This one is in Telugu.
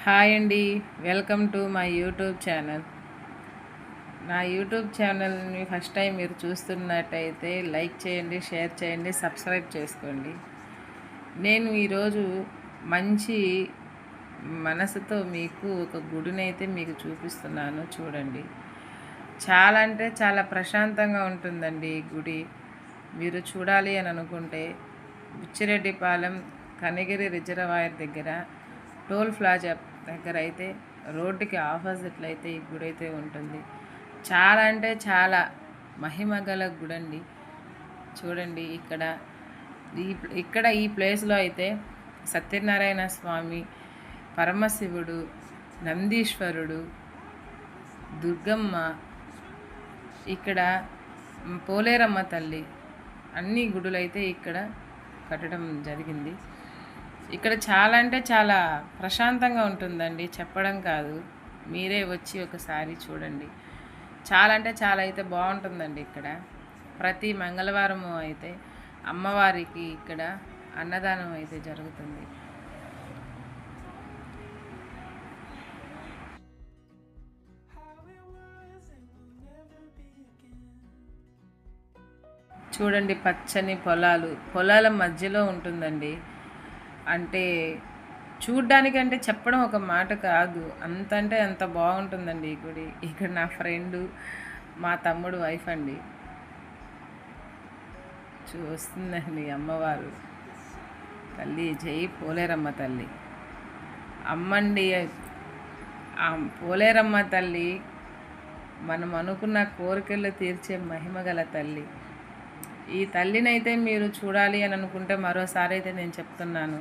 హాయ్ అండి. Welcome to my YouTube channel. నా యూట్యూబ్ ఛానల్ని ఫస్ట్ టైం మీరు చూస్తున్నట్టయితే లైక్ చేయండి, షేర్ చేయండి, సబ్స్క్రైబ్ చేసుకోండి. నేను ఈరోజు మంచి మనసుతో మీకు ఒక గుడినైతే మీకు చూపిస్తున్నాను, చూడండి. చాలా అంటే చాలా ప్రశాంతంగా ఉంటుందండి ఈ గుడి. మీరు చూడాలి అని అనుకుంటే బుచ్చిరెడ్డిపాలెం కనిగిరి రిజర్వాయర్ దగ్గర టోల్ ప్లాజా దగ్గర అయితే రోడ్డుకి ఆపోజిట్లో అయితే ఈ గుడి అయితే ఉంటుంది. చాలా అంటే చాలా మహిమ గల గుడి అండి. చూడండి, ఇక్కడ ఈ ప్లేస్లో అయితే సత్యనారాయణ స్వామి, పరమశివుడు, నందీశ్వరుడు, దుర్గమ్మ, ఇక్కడ పోలేరమ్మ తల్లి, అన్ని గుడులైతే ఇక్కడ కట్టడం జరిగింది. ఇక్కడ చాలా అంటే చాలా ప్రశాంతంగా ఉంటుందండి, చెప్పడం కాదు, మీరే వచ్చి ఒకసారి చూడండి. చాలా అంటే చాలా అయితే బాగుంటుందండి. ఇక్కడ ప్రతి మంగళవారం అయితే అమ్మవారికి ఇక్కడ అన్నదానం అయితే జరుగుతుంది. చూడండి, పచ్చని పొలాల మధ్యలో ఉంటుందండి. అంటే చూడ్డానికంటే చెప్పడం ఒక మాట కాదు, అంత అంటే అంత బాగుంటుందండి ఈ గుడి. ఇక్కడ నా ఫ్రెండు, మా తమ్ముడు వైఫ్ అండి. చూస్తుందండి అమ్మవారు తల్లి, జై పోలేరమ్మ తల్లి. అమ్మండి, ఆ పోలేరమ్మ తల్లి మనం అనుకున్న కోరికలు తీర్చే మహిమగల తల్లి. ఈ తల్లినైతే మీరు చూడాలి అని అనుకుంటే మరోసారి అయితే నేను చెప్తున్నాను,